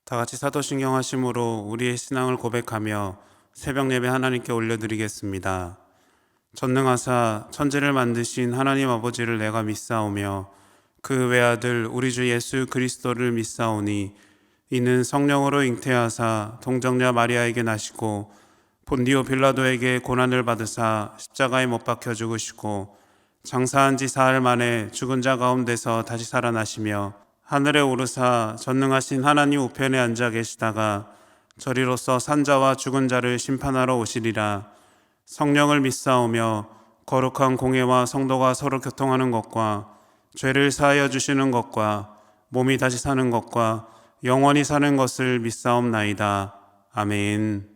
다 같이 사도신경 하심으로 우리의 신앙을 고백하며 새벽 예배 하나님께 올려드리겠습니다. 전능하사 천지를 만드신 하나님 아버지를 내가 믿사오며 그 외아들 우리 주 예수 그리스도를 믿사오니 이는 성령으로 잉태하사 동정녀 마리아에게 나시고 본디오 빌라도에게 고난을 받으사 십자가에 못 박혀 죽으시고 장사한 지 사흘 만에 죽은 자 가운데서 다시 살아나시며 하늘에 오르사 전능하신 하나님 우편에 앉아 계시다가 저리로서 산자와 죽은 자를 심판하러 오시리라. 성령을 믿사오며 거룩한 공회와 성도가 서로 교통하는 것과 죄를 사하여 주시는 것과 몸이 다시 사는 것과 영원히 사는 것을 믿사옵나이다. 아멘.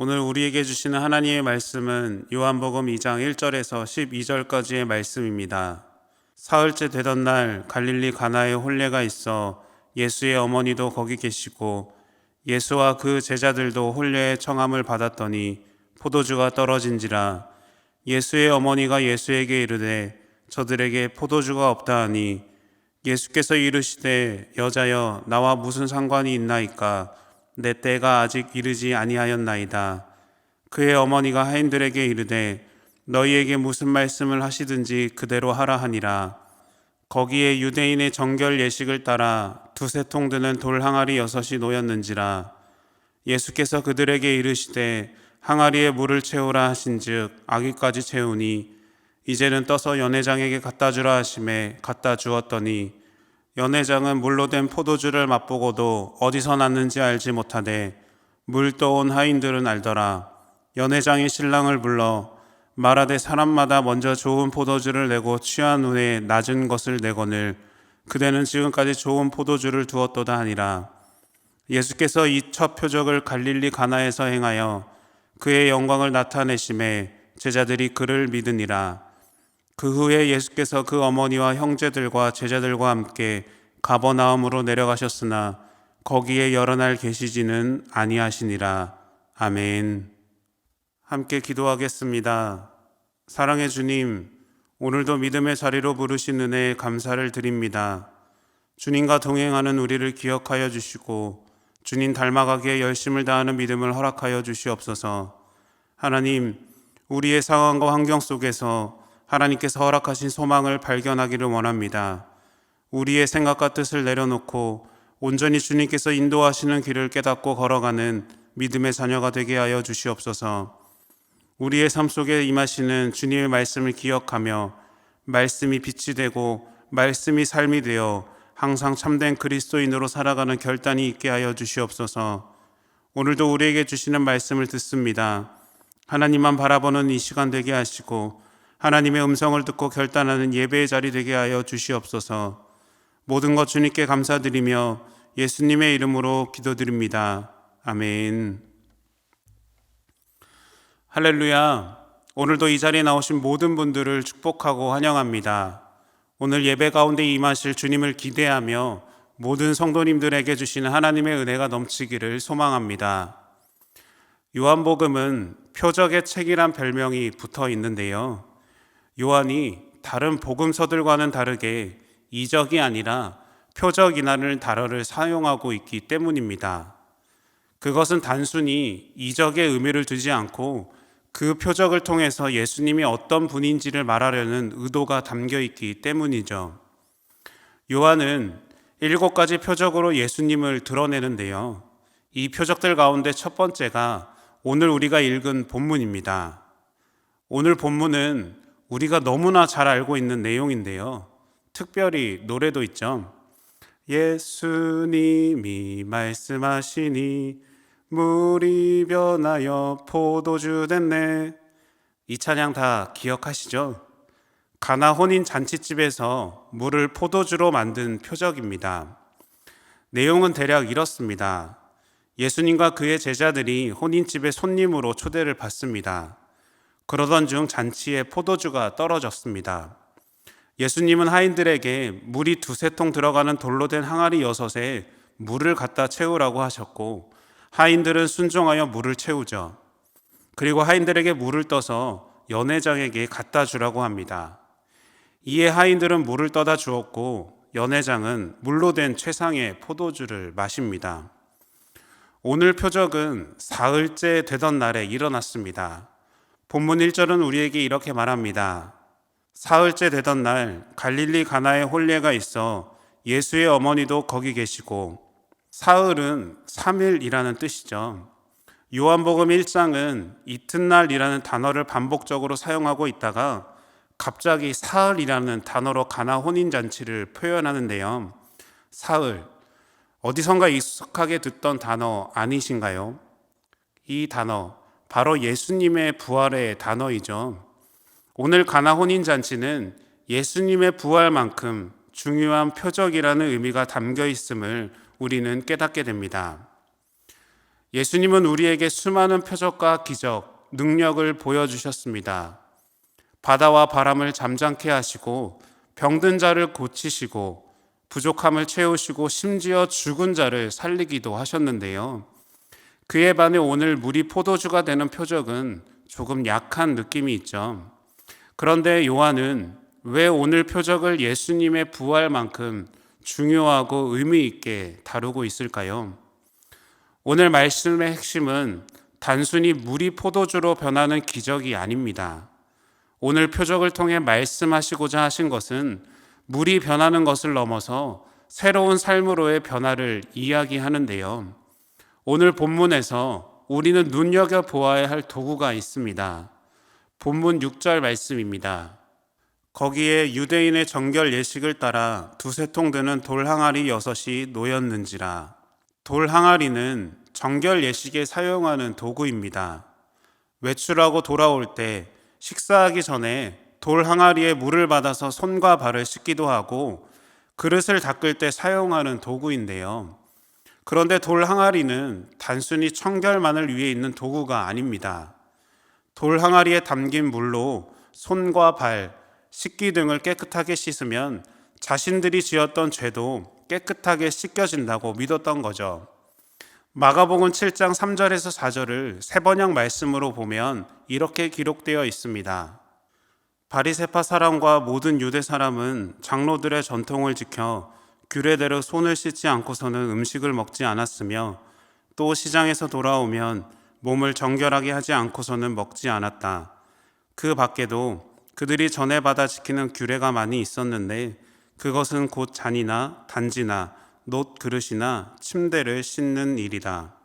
오늘 우리에게 주시는 하나님의 말씀은 요한복음 2장 1절에서 12절까지의 말씀입니다. 사흘째 되던 날 갈릴리 가나에 혼례가 있어 예수의 어머니도 거기 계시고 예수와 그 제자들도 혼례의 청함을 받았더니 포도주가 떨어진지라. 예수의 어머니가 예수에게 이르되 저들에게 포도주가 없다 하니 예수께서 이르시되 여자여 나와 무슨 상관이 있나이까 내 때가 아직 이르지 아니하였나이다. 그의 어머니가 하인들에게 이르되 너희에게 무슨 말씀을 하시든지 그대로 하라 하니라. 거기에 유대인의 정결 예식을 따라 두세 통 드는 돌 항아리 6이 놓였는지라. 예수께서 그들에게 이르시되 항아리에 물을 채우라 하신즉 아기까지 채우니 이제는 떠서 연회장에게 갖다 주라 하심에 갖다 주었더니 연회장은 물로 된 포도주를 맛보고도 어디서 났는지 알지 못하되 물 떠온 하인들은 알더라. 연회장이 신랑을 불러 말하되 사람마다 먼저 좋은 포도주를 내고 취한 후에 낮은 것을 내거늘 그대는 지금까지 좋은 포도주를 두었도다 하니라. 예수께서 이 첫 표적을 갈릴리 가나에서 행하여 그의 영광을 나타내심에 제자들이 그를 믿으니라. 그 후에 예수께서 그 어머니와 형제들과 제자들과 함께 가버나움으로 내려가셨으나 거기에 여러 날 계시지는 아니하시니라. 아멘. 함께 기도하겠습니다. 사랑의 주님, 오늘도 믿음의 자리로 부르신 은혜에 감사를 드립니다. 주님과 동행하는 우리를 기억하여 주시고 주님 닮아가기에 열심을 다하는 믿음을 허락하여 주시옵소서. 하나님, 우리의 상황과 환경 속에서 하나님께서 허락하신 소망을 발견하기를 원합니다. 우리의 생각과 뜻을 내려놓고 온전히 주님께서 인도하시는 길을 깨닫고 걸어가는 믿음의 자녀가 되게 하여 주시옵소서. 우리의 삶 속에 임하시는 주님의 말씀을 기억하며 말씀이 빛이 되고 말씀이 삶이 되어 항상 참된 그리스도인으로 살아가는 결단이 있게 하여 주시옵소서. 오늘도 우리에게 주시는 말씀을 듣습니다. 하나님만 바라보는 이 시간 되게 하시고 하나님의 음성을 듣고 결단하는 예배의 자리 되게 하여 주시옵소서. 모든 것 주님께 감사드리며 예수님의 이름으로 기도드립니다. 아멘. 할렐루야. 오늘도 이 자리에 나오신 모든 분들을 축복하고 환영합니다. 오늘 예배 가운데 임하실 주님을 기대하며 모든 성도님들에게 주시는 하나님의 은혜가 넘치기를 소망합니다. 요한복음은 표적의 책이란 별명이 붙어 있는데요. 요한이 다른 복음서들과는 다르게 이적이 아니라 표적이라는 단어를 사용하고 있기 때문입니다. 그것은 단순히 이적의 의미를 두지 않고 그 표적을 통해서 예수님이 어떤 분인지를 말하려는 의도가 담겨 있기 때문이죠. 요한은 7가지 표적으로 예수님을 드러내는데요. 이 표적들 가운데 첫 번째가 오늘 우리가 읽은 본문입니다. 오늘 본문은 우리가 너무나 잘 알고 있는 내용인데요. 특별히 노래도 있죠. 예수님이 말씀하시니 물이 변하여 포도주 됐네. 이 찬양 다 기억하시죠? 가나 혼인 잔치집에서 물을 포도주로 만든 표적입니다. 내용은 대략 이렇습니다. 예수님과 그의 제자들이 혼인집에 손님으로 초대를 받습니다. 그러던 중 잔치에 포도주가 떨어졌습니다. 예수님은 하인들에게 물이 2-3통 들어가는 돌로 된 항아리 6에 물을 갖다 채우라고 하셨고 하인들은 순종하여 물을 채우죠. 그리고 하인들에게 물을 떠서 연회장에게 갖다 주라고 합니다. 이에 하인들은 물을 떠다 주었고 연회장은 물로 된 최상의 포도주를 마십니다. 오늘 표적은 사흘째 되던 날에 일어났습니다. 본문 1절은 우리에게 이렇게 말합니다. 사흘째 되던 날 갈릴리 가나에 혼례가 있어 예수의 어머니도 거기 계시고, 사흘은 3일이라는 뜻이죠. 요한복음 1장은 이튿날이라는 단어를 반복적으로 사용하고 있다가 갑자기 사흘이라는 단어로 가나 혼인잔치를 표현하는데요. 사흘, 어디선가 익숙하게 듣던 단어 아니신가요? 이 단어, 바로 예수님의 부활의 단어이죠. 오늘 가나 혼인잔치는 예수님의 부활만큼 중요한 표적이라는 의미가 담겨 있음을 우리는 깨닫게 됩니다. 예수님은 우리에게 수많은 표적과 기적, 능력을 보여주셨습니다. 바다와 바람을 잠잠케 하시고 병든 자를 고치시고 부족함을 채우시고 심지어 죽은 자를 살리기도 하셨는데요. 그에 반해 오늘 물이 포도주가 되는 표적은 조금 약한 느낌이 있죠. 그런데 요한은 왜 오늘 표적을 예수님의 부활만큼 중요하고 의미 있게 다루고 있을까요? 오늘 말씀의 핵심은 단순히 물이 포도주로 변하는 기적이 아닙니다. 오늘 표적을 통해 말씀하시고자 하신 것은 물이 변하는 것을 넘어서 새로운 삶으로의 변화를 이야기하는데요. 오늘 본문에서 우리는 눈여겨보아야 할 도구가 있습니다. 본문 6절 말씀입니다. 거기에 유대인의 정결 예식을 따라 2-3통 드는 돌 항아리 6이 놓였는지라. 돌 항아리는 정결 예식에 사용하는 도구입니다. 외출하고 돌아올 때 식사하기 전에 돌 항아리에 물을 받아서 손과 발을 씻기도 하고 그릇을 닦을 때 사용하는 도구인데요. 그런데 돌 항아리는 단순히 청결만을 위해 있는 도구가 아닙니다. 돌 항아리에 담긴 물로 손과 발, 식기 등을 깨끗하게 씻으면 자신들이 지었던 죄도 깨끗하게 씻겨진다고 믿었던 거죠. 마가복음 7장 3절에서 4절을 세번역 말씀으로 보면 이렇게 기록되어 있습니다. 바리새파 사람과 모든 유대 사람은 장로들의 전통을 지켜 규례대로 손을 씻지 않고서는 음식을 먹지 않았으며 또 시장에서 돌아오면 몸을 정결하게 하지 않고서는 먹지 않았다. 그 밖에도 그들이 전에 받아 지키는 규례가 많이 있었는데 그것은 곧 잔이나 단지나 놋 그릇이나 침대를 씻는 일이다.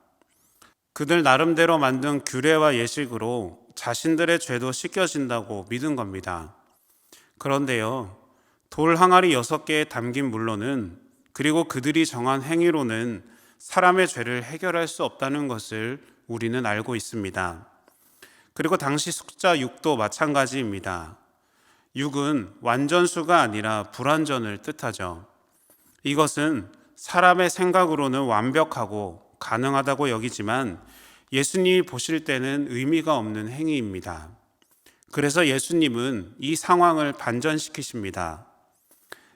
그들 나름대로 만든 규례와 예식으로 자신들의 죄도 씻겨진다고 믿은 겁니다. 그런데요, 돌 항아리 6개에 담긴 물로는, 그리고 그들이 정한 행위로는 사람의 죄를 해결할 수 없다는 것을 우리는 알고 있습니다. 그리고 당시 숫자 6도 마찬가지입니다. 6은 완전수가 아니라 불완전을 뜻하죠. 이것은 사람의 생각으로는 완벽하고 가능하다고 여기지만 예수님이 보실 때는 의미가 없는 행위입니다. 그래서 예수님은 이 상황을 반전시키십니다.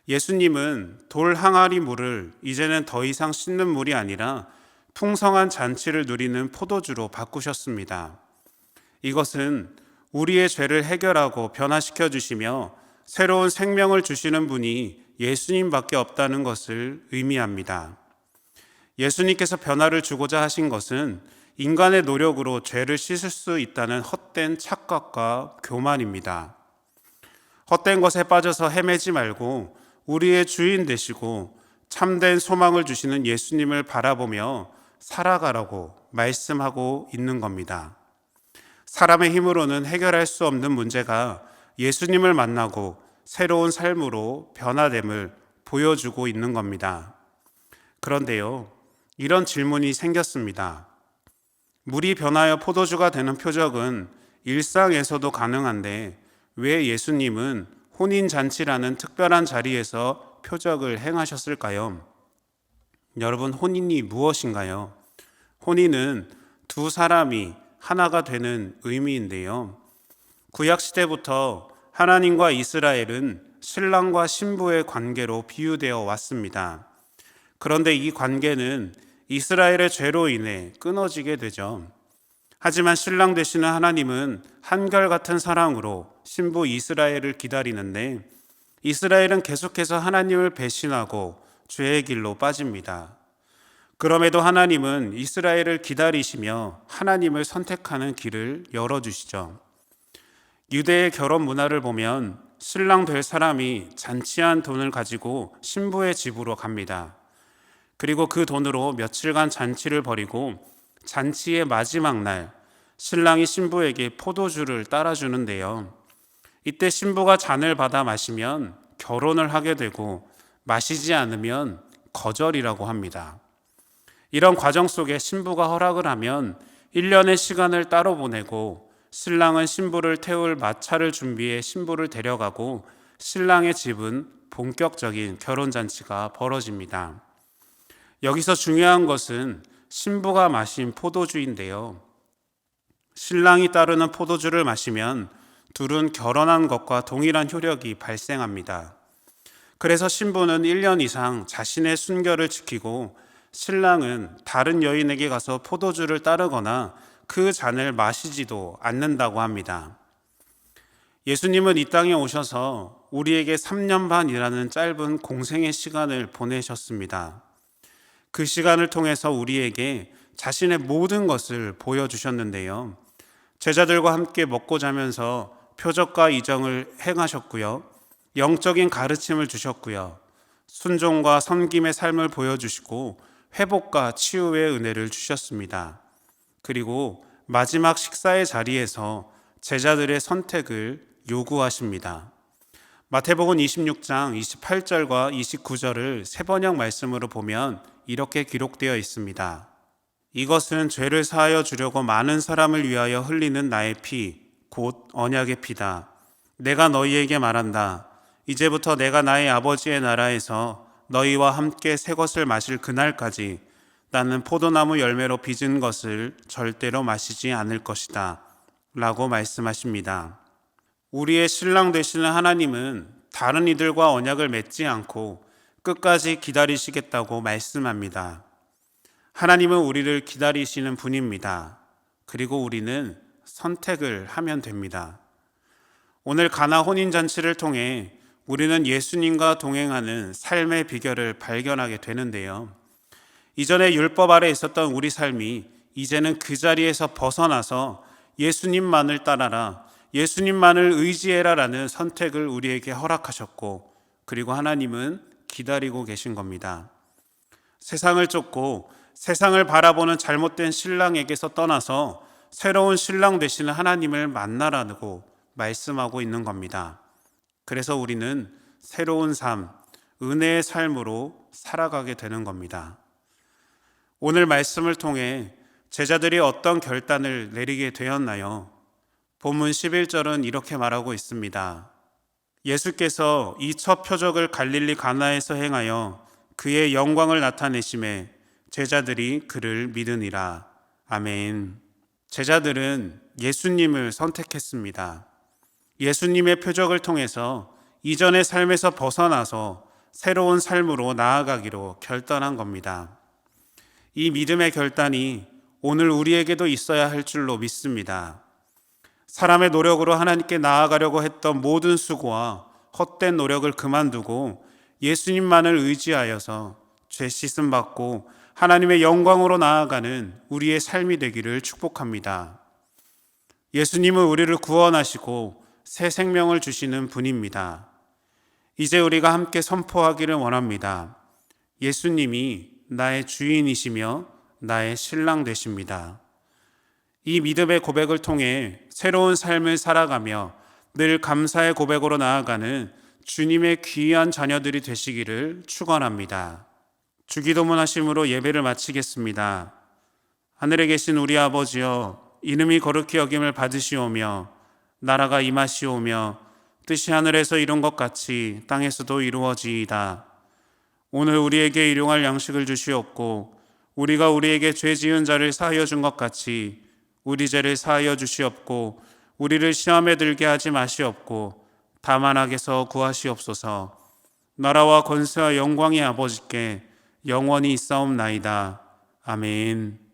예수님은 돌 항아리 물을 이제는 더 이상 씻는 물이 아니라 풍성한 잔치를 누리는 포도주로 바꾸셨습니다. 이것은 우리의 죄를 해결하고 변화시켜 주시며 새로운 생명을 주시는 분이 예수님밖에 없다는 것을 의미합니다. 예수님께서 변화를 주고자 하신 것은 인간의 노력으로 죄를 씻을 수 있다는 헛된 착각과 교만입니다. 헛된 것에 빠져서 헤매지 말고 우리의 주인 되시고 참된 소망을 주시는 예수님을 바라보며 살아가라고 말씀하고 있는 겁니다. 사람의 힘으로는 해결할 수 없는 문제가 예수님을 만나고 새로운 삶으로 변화됨을 보여주고 있는 겁니다. 그런데요, 이런 질문이 생겼습니다. 물이 변하여 포도주가 되는 표적은 일상에서도 가능한데 왜 예수님은 혼인잔치라는 특별한 자리에서 표적을 행하셨을까요? 여러분, 혼인이 무엇인가요? 혼인은 두 사람이 하나가 되는 의미인데요. 구약시대부터 하나님과 이스라엘은 신랑과 신부의 관계로 비유되어 왔습니다. 그런데 이 관계는 이스라엘의 죄로 인해 끊어지게 되죠. 하지만 신랑 되시는 하나님은 한결같은 사랑으로 신부 이스라엘을 기다리는데 이스라엘은 계속해서 하나님을 배신하고 죄의 길로 빠집니다. 그럼에도 하나님은 이스라엘을 기다리시며 하나님을 선택하는 길을 열어주시죠. 유대의 결혼 문화를 보면 신랑 될 사람이 잔치한 돈을 가지고 신부의 집으로 갑니다. 그리고 그 돈으로 며칠간 잔치를 벌이고 잔치의 마지막 날 신랑이 신부에게 포도주를 따라주는데요. 이때 신부가 잔을 받아 마시면 결혼을 하게 되고 마시지 않으면 거절이라고 합니다. 이런 과정 속에 신부가 허락을 하면 1년의 시간을 따로 보내고 신랑은 신부를 태울 마차를 준비해 신부를 데려가고 신랑의 집은 본격적인 결혼잔치가 벌어집니다. 여기서 중요한 것은 신부가 마신 포도주인데요. 신랑이 따르는 포도주를 마시면 둘은 결혼한 것과 동일한 효력이 발생합니다. 그래서 신부는 1년 이상 자신의 순결을 지키고 신랑은 다른 여인에게 가서 포도주를 따르거나 그 잔을 마시지도 않는다고 합니다. 예수님은 이 땅에 오셔서 우리에게 3년 반이라는 짧은 공생의 시간을 보내셨습니다. 그 시간을 통해서 우리에게 자신의 모든 것을 보여주셨는데요. 제자들과 함께 먹고 자면서 표적과 이정을 행하셨고요. 영적인 가르침을 주셨고요. 순종과 섬김의 삶을 보여주시고 회복과 치유의 은혜를 주셨습니다. 그리고 마지막 식사의 자리에서 제자들의 선택을 요구하십니다. 마태복음 26장 28절과 29절을 세번역 말씀으로 보면 이렇게 기록되어 있습니다. 이것은 죄를 사하여 주려고 많은 사람을 위하여 흘리는 나의 피, 곧 언약의 피다. 내가 너희에게 말한다. 이제부터 내가 나의 아버지의 나라에서 너희와 함께 새 것을 마실 그날까지 나는 포도나무 열매로 빚은 것을 절대로 마시지 않을 것이다 라고 말씀하십니다. 우리의 신랑 되시는 하나님은 다른 이들과 언약을 맺지 않고 끝까지 기다리시겠다고 말씀합니다. 하나님은 우리를 기다리시는 분입니다. 그리고 우리는 선택을 하면 됩니다. 오늘 가나 혼인잔치를 통해 우리는 예수님과 동행하는 삶의 비결을 발견하게 되는데요. 이전에 율법 아래 있었던 우리 삶이 이제는 그 자리에서 벗어나서 예수님만을 따라라, 예수님만을 의지해라 라는 선택을 우리에게 허락하셨고, 그리고 하나님은 기다리고 계신 겁니다. 세상을 쫓고 세상을 바라보는 잘못된 신랑에게서 떠나서 새로운 신랑 되시는 하나님을 만나라고 말씀하고 있는 겁니다. 그래서 우리는 새로운 삶, 은혜의 삶으로 살아가게 되는 겁니다. 오늘 말씀을 통해 제자들이 어떤 결단을 내리게 되었나요? 본문 11절은 이렇게 말하고 있습니다. 예수께서 이 첫 표적을 갈릴리 가나에서 행하여 그의 영광을 나타내심에 제자들이 그를 믿으니라. 아멘. 제자들은 예수님을 선택했습니다. 예수님의 표적을 통해서 이전의 삶에서 벗어나서 새로운 삶으로 나아가기로 결단한 겁니다. 이 믿음의 결단이 오늘 우리에게도 있어야 할 줄로 믿습니다. 사람의 노력으로 하나님께 나아가려고 했던 모든 수고와 헛된 노력을 그만두고 예수님만을 의지하여서 죄 씻음 받고 하나님의 영광으로 나아가는 우리의 삶이 되기를 축복합니다. 예수님은 우리를 구원하시고 새 생명을 주시는 분입니다. 이제 우리가 함께 선포하기를 원합니다. 예수님이 나의 주인이시며 나의 신랑 되십니다. 이 믿음의 고백을 통해 새로운 삶을 살아가며 늘 감사의 고백으로 나아가는 주님의 귀한 자녀들이 되시기를 축원합니다. 주기도문 하심으로 예배를 마치겠습니다. 하늘에 계신 우리 아버지여, 이름이 거룩히 여김을 받으시오며 나라가 임하시오며 뜻이 하늘에서 이룬 것 같이 땅에서도 이루어지이다. 오늘 우리에게 일용할 양식을 주시옵고 우리가 우리에게 죄 지은 자를 사하여 준 것 같이 우리 죄를 사하여 주시옵고 우리를 시험에 들게 하지 마시옵고 다만 악에서 구하시옵소서. 나라와 권세와 영광이 아버지께 영원히 있사옵나이다. 아멘.